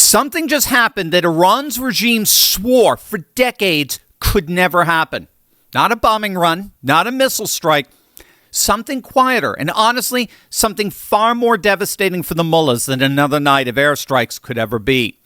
Something just happened that Iran's regime swore for decades could never happen. Not a bombing run, not a missile strike, something quieter, and honestly, something far more devastating for the mullahs than another night of airstrikes could ever be.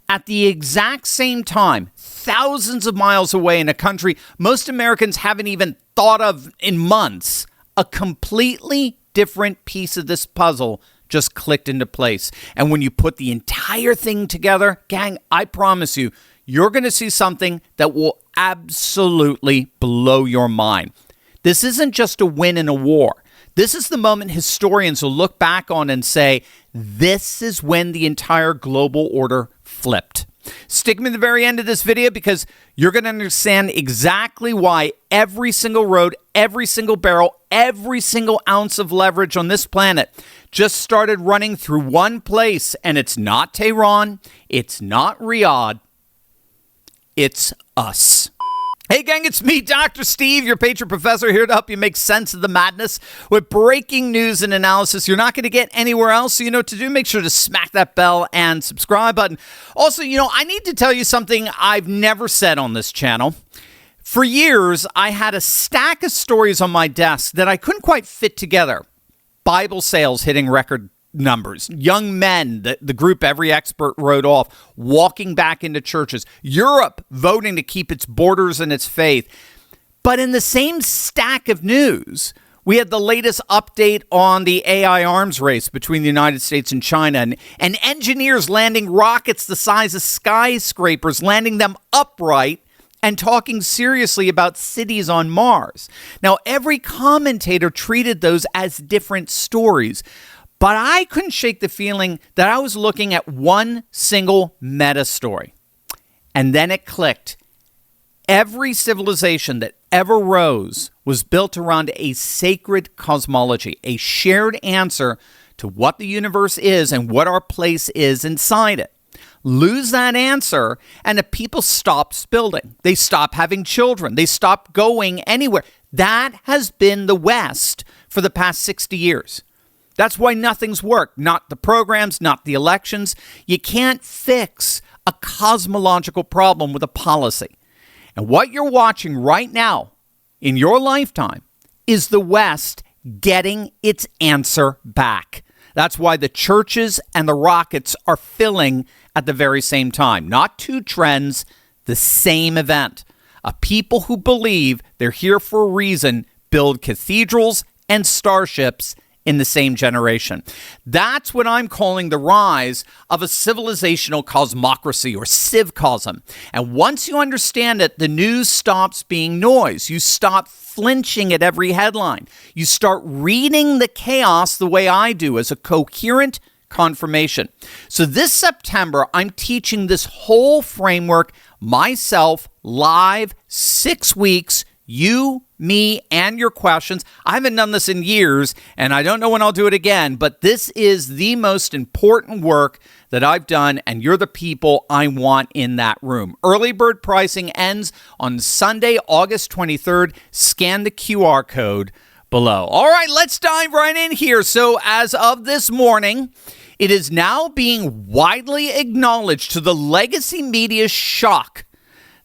At the exact same time, thousands of miles away in a country most Americans haven't even thought of in months, a completely different piece of this puzzle just clicked into place. And when you put the entire thing together, gang, I promise you, you're going to see something that will absolutely blow your mind. This isn't just a win in a war. This is the moment historians will look back on and say, this is when the entire global order flipped. Stick me to the very end of this video because you're going to understand exactly why every single road, every single barrel, every single ounce of leverage on this planet just started running through one place. And it's not Tehran, it's not Riyadh, it's us. Hey gang, it's me, Dr. Steve, your patron professor, here to help you make sense of the madness with breaking news and analysis you're not going to get anywhere else. So you know what to do. Make sure to smack that bell and subscribe button. Also, I need to tell you something I've never said on this channel. For years, I had a stack of stories on my desk that I couldn't quite fit together. Bible sales hitting record numbers, young men, the group every expert wrote off, walking back into churches, Europe voting to keep its borders and its faith. But in the same stack of news, we had the latest update on the AI arms race between the United States and China, and engineers landing rockets the size of skyscrapers, landing them upright and talking seriously about cities on Mars. Now, every commentator treated those as different stories. But I couldn't shake the feeling that I was looking at one single meta story. And then it clicked. Every civilization that ever rose was built around a sacred cosmology, a shared answer to what the universe is and what our place is inside it. Lose that answer, and the people stopped building. They stopped having children. They stopped going anywhere. That has been the West for the past 60 years. That's why nothing's worked. Not the programs, not the elections. You can't fix a cosmological problem with a policy. And what you're watching right now in your lifetime is the West getting its answer back. That's why the churches and the rockets are filling at the very same time. Not two trends, the same event. A people who believe they're here for a reason build cathedrals and starships in the same generation. That's what I'm calling the rise of a civilizational cosmocracy, or civcosm. And once you understand it, the news stops being noise. You stop flinching at every headline. You start reading the chaos the way I do, as a coherent confirmation. So this September, I'm teaching this whole framework myself, live, 6 weeks. You, me, and your questions. I haven't done this in years, and I don't know when I'll do it again, but this is the most important work that I've done, and you're the people I want in that room. Early bird pricing ends on Sunday, August 23rd. Scan the QR code below. All right, let's dive right in here. So as of this morning, it is now being widely acknowledged, to the legacy media's shock,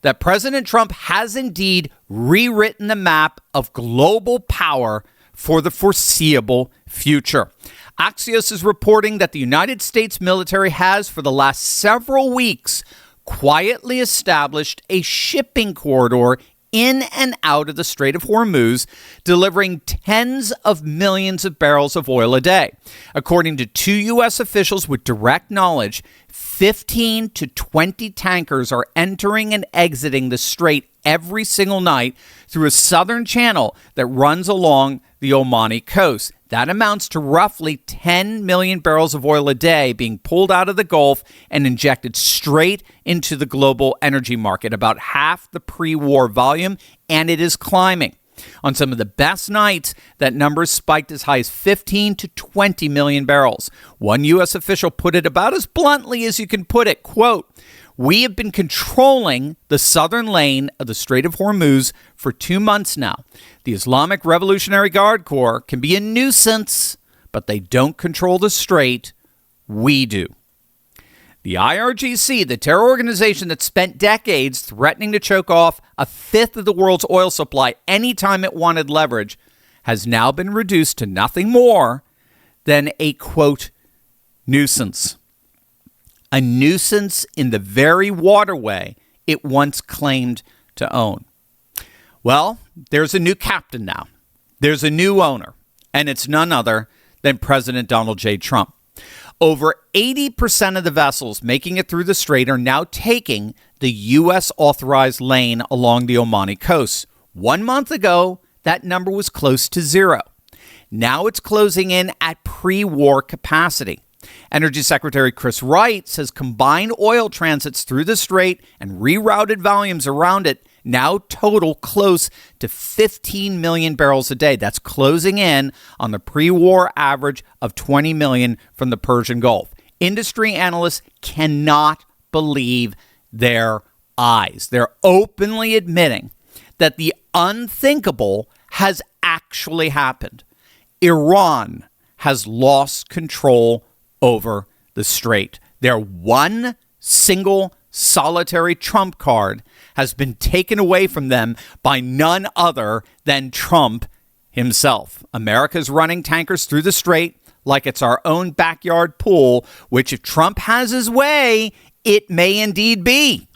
that President Trump has indeed rewritten the map of global power for the foreseeable future. Axios is reporting that the United States military has, for the last several weeks, quietly established a shipping corridor in and out of the Strait of Hormuz, delivering tens of millions of barrels of oil a day. According to 2 U.S. officials with direct knowledge, 15 to 20 tankers are entering and exiting the strait every single night through a southern channel that runs along the Omani coast. That amounts to roughly 10 million barrels of oil a day being pulled out of the Gulf and injected straight into the global energy market, about half the pre-war volume, and it is climbing. On some of the best nights, that number spiked as high as 15 to 20 million barrels. One U.S. official put it about as bluntly as you can put it, quote, "We have been controlling the southern lane of the Strait of Hormuz for 2 months now. The Islamic Revolutionary Guard Corps can be a nuisance, but they don't control the strait. We do." The IRGC, the terror organization that spent decades threatening to choke off a fifth of the world's oil supply anytime it wanted leverage, has now been reduced to nothing more than a, quote, nuisance. A nuisance in the very waterway it once claimed to own. Well, there's a new captain now. There's a new owner, and it's none other than President Donald J. Trump. Over 80% of the vessels making it through the strait are now taking the U.S. authorized lane along the Omani coast. 1 month ago, that number was close to zero. Now it's closing in at pre-war capacity. Energy Secretary Chris Wright says combined oil transits through the strait and rerouted volumes around it now total close to 15 million barrels a day. That's closing in on the pre-war average of 20 million from the Persian Gulf. Industry analysts cannot believe their eyes. They're openly admitting that the unthinkable has actually happened. Iran has lost control over the strait. Their one single solitary trump card has been taken away from them by none other than Trump himself. America's running tankers through the strait like it's our own backyard pool, which if Trump has his way, it may indeed be.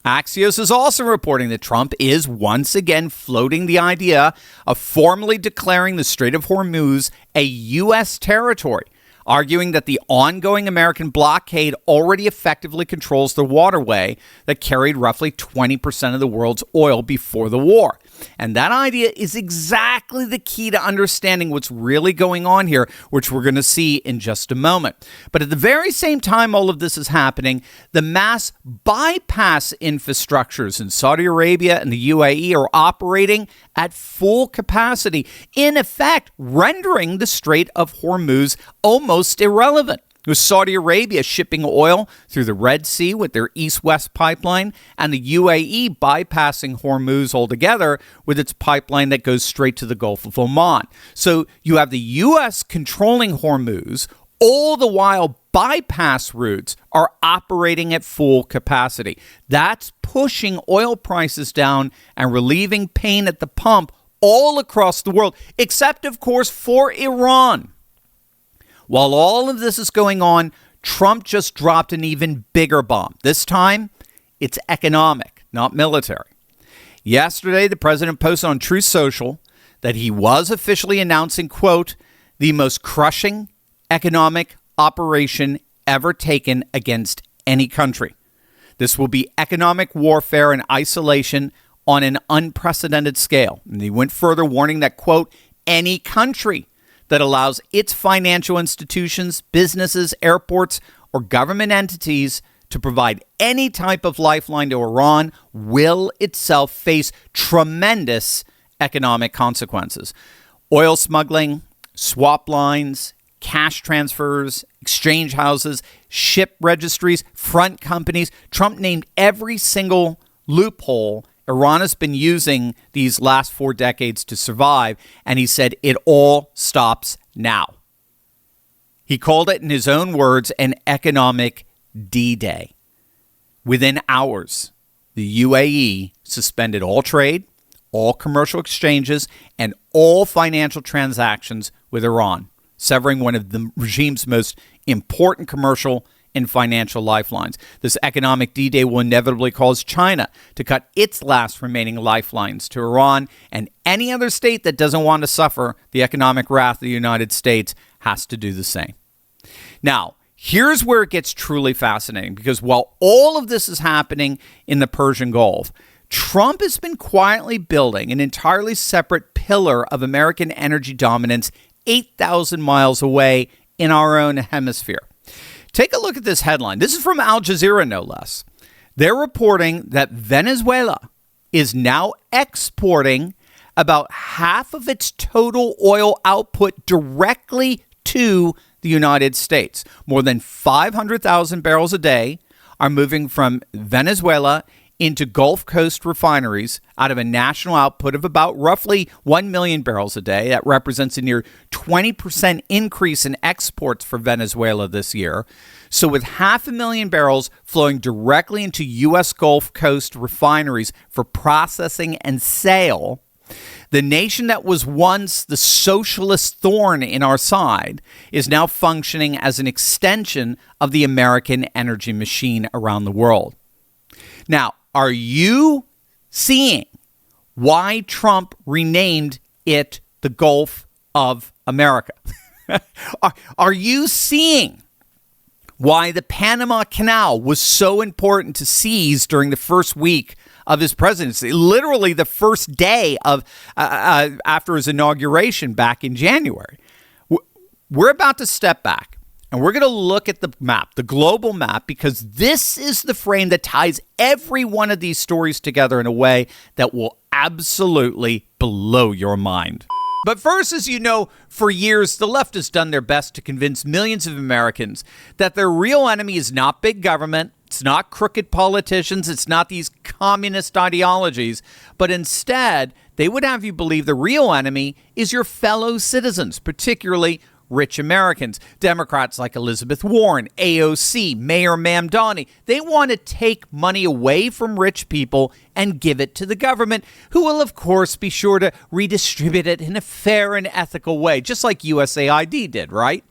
Axios is also reporting that Trump is once again floating the idea of formally declaring the Strait of Hormuz a U.S. territory, arguing that the ongoing American blockade already effectively controls the waterway that carried roughly 20% of the world's oil before the war. And that idea is exactly the key to understanding what's really going on here, which we're going to see in just a moment. But at the very same time all of this is happening, the mass bypass infrastructures in Saudi Arabia and the UAE are operating at full capacity, in effect rendering the Strait of Hormuz almost irrelevant. With Saudi Arabia shipping oil through the Red Sea with their east-west pipeline, and the UAE bypassing Hormuz altogether with its pipeline that goes straight to the Gulf of Oman. So you have the U.S. controlling Hormuz, all the while bypass routes are operating at full capacity. That's pushing oil prices down and relieving pain at the pump all across the world, except, of course, for Iran. While all of this is going on, Trump just dropped an even bigger bomb. This time, it's economic, not military. Yesterday, the president posted on Truth Social that he was officially announcing, quote, the most crushing economic operation ever taken against any country. This will be economic warfare and isolation on an unprecedented scale. And he went further, warning that, quote, any country that allows its financial institutions, businesses, airports, or government entities to provide any type of lifeline to Iran will itself face tremendous economic consequences. Oil smuggling, swap lines, cash transfers, exchange houses, ship registries, front companies. Trump named every single loophole Iran has been using these last 4 decades to survive, and he said it all stops now. He called it, in his own words, an economic D-Day. Within hours, the UAE suspended all trade, all commercial exchanges, and all financial transactions with Iran, severing one of the regime's most important commercial and financial lifelines. This economic D-Day will inevitably cause China to cut its last remaining lifelines to Iran, and any other state that doesn't want to suffer the economic wrath of the United States has to do the same. Now, here's where it gets truly fascinating, because while all of this is happening in the Persian Gulf, Trump has been quietly building an entirely separate pillar of American energy dominance 8,000 miles away in our own hemisphere. Take a look at this headline. This is from Al Jazeera, no less. They're reporting that Venezuela is now exporting about half of its total oil output directly to the United States. More than 500,000 barrels a day are moving from Venezuela into Gulf Coast refineries out of a national output of about roughly 1 million barrels a day. That represents a near 20% increase in exports for Venezuela this year. So with 500,000 barrels flowing directly into U.S. Gulf Coast refineries for processing and sale, the nation that was once the socialist thorn in our side is now functioning as an extension of the American energy machine around the world. Now, are you seeing why Trump renamed it the Gulf of America? Are you seeing why the Panama Canal was so important to seize during the first week of his presidency, literally the first day of after his inauguration back in January? We're about to step back. And we're going to look at the map, the global map, because this is the frame that ties every one of these stories together in a way that will absolutely blow your mind. But first, as you know, for years, the left has done their best to convince millions of Americans that their real enemy is not big government, it's not crooked politicians, it's not these communist ideologies, but instead, they would have you believe the real enemy is your fellow citizens, particularly rich Americans. Democrats like Elizabeth Warren, AOC, Mayor Mamdani, they want to take money away from rich people and give it to the government, who will, of course, be sure to redistribute it in a fair and ethical way, just like USAID did, right?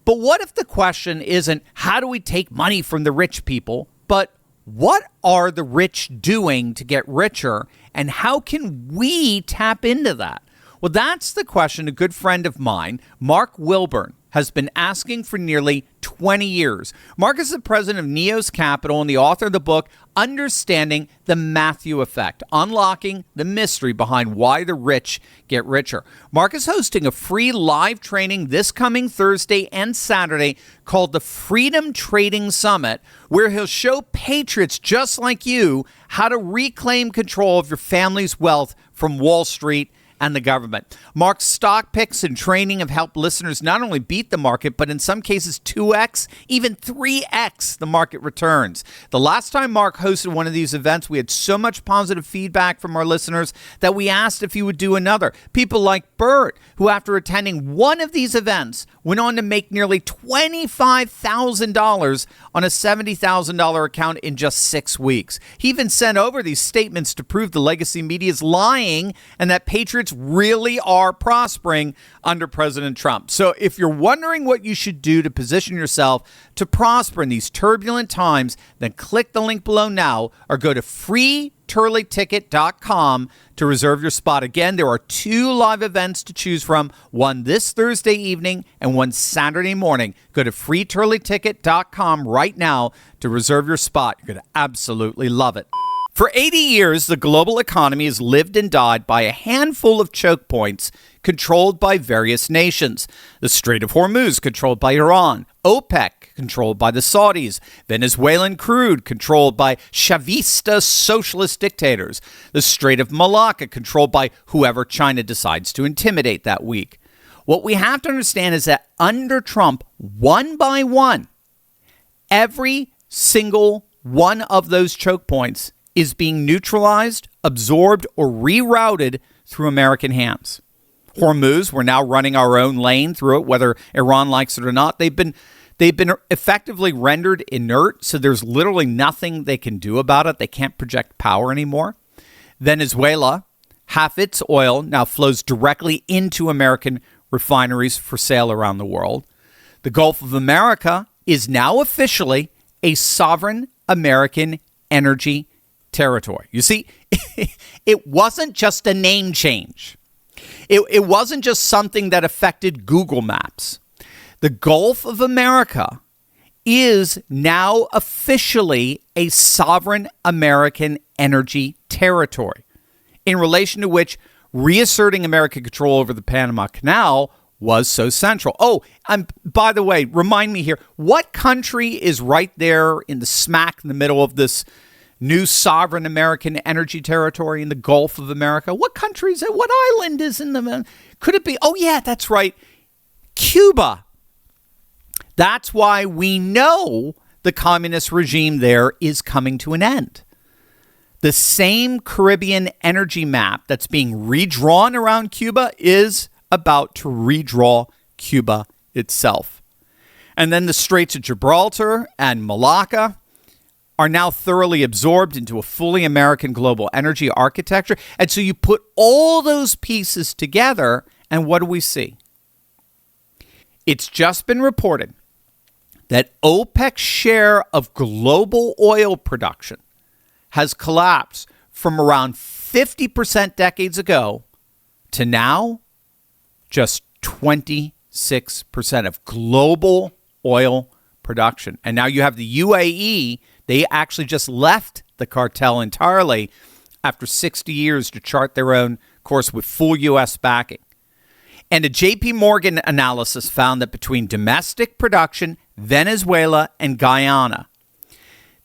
But what if the question isn't how do we take money from the rich people, but what are the rich doing to get richer, and how can we tap into that? Well, that's the question a good friend of mine, Mark Wilburn, has been asking for nearly 20 years. Mark is the president of Neos Capital and the author of the book, Understanding the Matthew Effect, Unlocking the Mystery Behind Why the Rich Get Richer. Mark is hosting a free live training this coming Thursday and Saturday called the Freedom Trading Summit, where he'll show patriots just like you how to reclaim control of your family's wealth from Wall Street and the government. Mark's stock picks and training have helped listeners not only beat the market, but in some cases 2x, even 3x the market returns. The last time Mark hosted one of these events, we had so much positive feedback from our listeners that we asked if he would do another. People like Bert, who after attending one of these events, went on to make nearly $25,000 on a $70,000 account in just 6 weeks. He even sent over these statements to prove the legacy media is lying and that patriots really are prospering under President Trump. So if you're wondering what you should do to position yourself to prosper in these turbulent times, then click the link below now or go to freeturleyticket.com to reserve your spot. Again, there are 2 live events to choose from, one this Thursday evening and one Saturday morning. Go to freeturleyticket.com right now to reserve your spot. You're going to absolutely love it. For 80 years, the global economy has lived and died by a handful of choke points controlled by various nations. The Strait of Hormuz, controlled by Iran. OPEC, controlled by the Saudis. Venezuelan crude, controlled by Chavista socialist dictators. The Strait of Malacca, controlled by whoever China decides to intimidate that week. What we have to understand is that under Trump, one by one, every single one of those choke points is being neutralized, absorbed, or rerouted through American hands. Hormuz, we're now running our own lane through it, whether Iran likes it or not. They've been effectively rendered inert, so there's literally nothing they can do about it. They can't project power anymore. Venezuela, half its oil now flows directly into American refineries for sale around the world. The Gulf of America is now officially a sovereign American energy territory. You see, it wasn't just a name change. It wasn't just something that affected Google Maps. The Gulf of America is now officially a sovereign American energy territory, in relation to which reasserting American control over the Panama Canal was so central. Oh, and by the way, remind me here, what country is right there in the smack in the middle of this new sovereign American energy territory in the Gulf of America? What country is it? What island is in the... Could it be? Oh, yeah, that's right. Cuba. That's why we know the communist regime there is coming to an end. The same Caribbean energy map that's being redrawn around Cuba is about to redraw Cuba itself. And then the Straits of Gibraltar and Malacca are now thoroughly absorbed into a fully American global energy architecture. And so you put all those pieces together, and what do we see? It's just been reported that OPEC's share of global oil production has collapsed from around 50% decades ago to now just 26% of global oil production. And now you have the UAE. They actually just left the cartel entirely after 60 years to chart their own course with full U.S. backing. And a J.P. Morgan analysis found that between domestic production, Venezuela, and Guyana,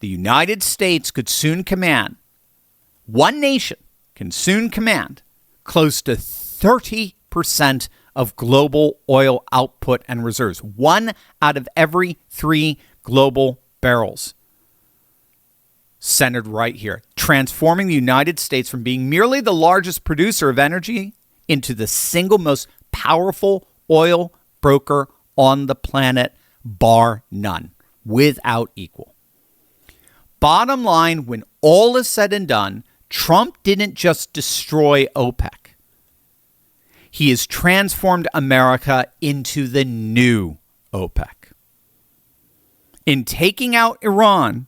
the United States could soon command, one nation can soon command, close to 30% of global oil output and reserves. 1 out of every 3 global barrels centered right here, transforming the United States from being merely the largest producer of energy into the single most powerful oil broker on the planet, bar none, without equal. Bottom line, when all is said and done, Trump didn't just destroy OPEC. He has transformed America into the new OPEC. In taking out Iran,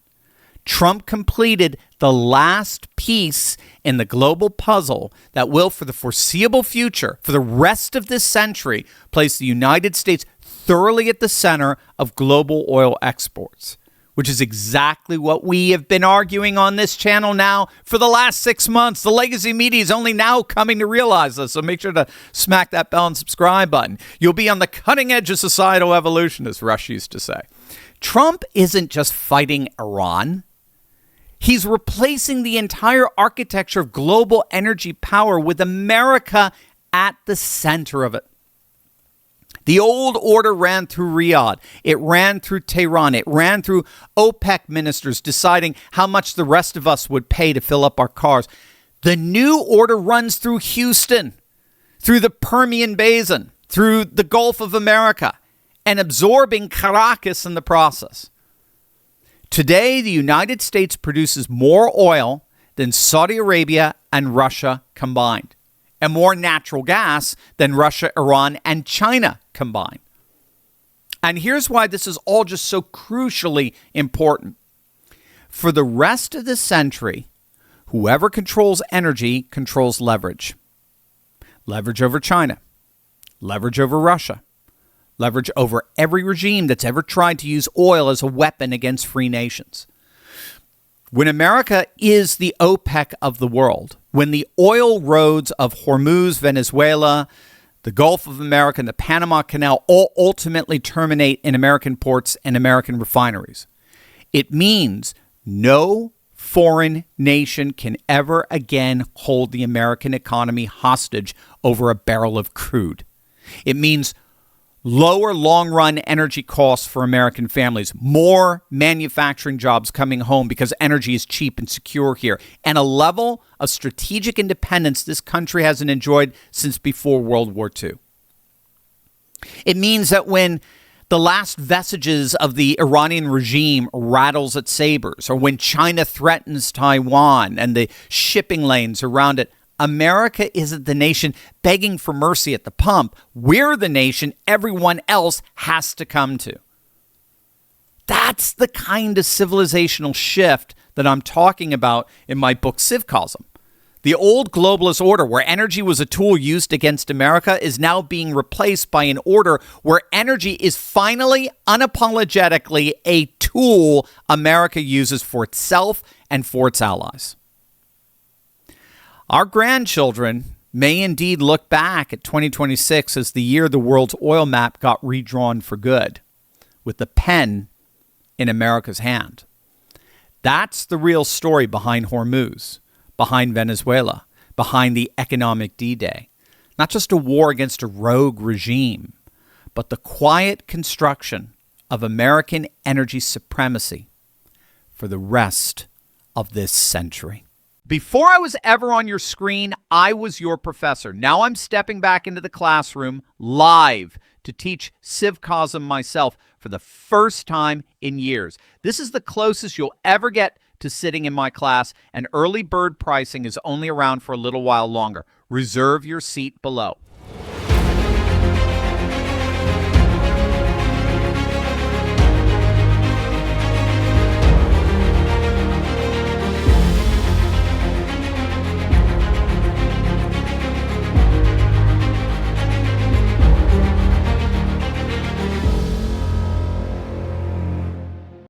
Trump completed the last piece in the global puzzle that will, for the foreseeable future, for the rest of this century, place the United States thoroughly at the center of global oil exports, which is exactly what we have been arguing on this channel now for the last 6 months. The legacy media is only now coming to realize this, so make sure to smack that bell and subscribe button. You'll be on the cutting edge of societal evolution, as Rush used to say. Trump isn't just fighting Iran. He's replacing the entire architecture of global energy power with America at the center of it. The old order ran through Riyadh. It ran through Tehran. It ran through OPEC ministers deciding how much the rest of us would pay to fill up our cars. The new order runs through Houston, through the Permian Basin, through the Gulf of America, and absorbing Caracas in the process. Today, the United States produces more oil than Saudi Arabia and Russia combined, and more natural gas than Russia, Iran, and China combined. And here's why this is all just so crucially important. For the rest of the century, whoever controls energy controls leverage. Leverage over China. Leverage over Russia. Leverage over every regime that's ever tried to use oil as a weapon against free nations. When America is the OPEC of the world, when the oil roads of Hormuz, Venezuela, the Gulf of America, and the Panama Canal all ultimately terminate in American ports and American refineries, it means no foreign nation can ever again hold the American economy hostage over a barrel of crude. It means lower long-run energy costs for American families, more manufacturing jobs coming home because energy is cheap and secure here, and a level of strategic independence this country hasn't enjoyed since before World War II. It means that when the last vestiges of the Iranian regime rattles its sabers, or when China threatens Taiwan and the shipping lanes around it, America isn't the nation begging for mercy at the pump. We're the nation everyone else has to come to. That's the kind of civilizational shift that I'm talking about in my book, Civcosm. The old globalist order where energy was a tool used against America is now being replaced by an order where energy is finally, unapologetically, a tool America uses for itself and for its allies. Our grandchildren may indeed look back at 2026 as the year the world's oil map got redrawn for good, with the pen in America's hand. That's the real story behind Hormuz, behind Venezuela, behind the economic D-Day. Not just a war against a rogue regime, but the quiet construction of American energy supremacy for the rest of this century. Before I was ever on your screen, I was your professor. Now I'm stepping back into the classroom live to teach CivCosm myself for the first time in years. This is the closest you'll ever get to sitting in my class, and early bird pricing is only around for a little while longer. Reserve your seat below.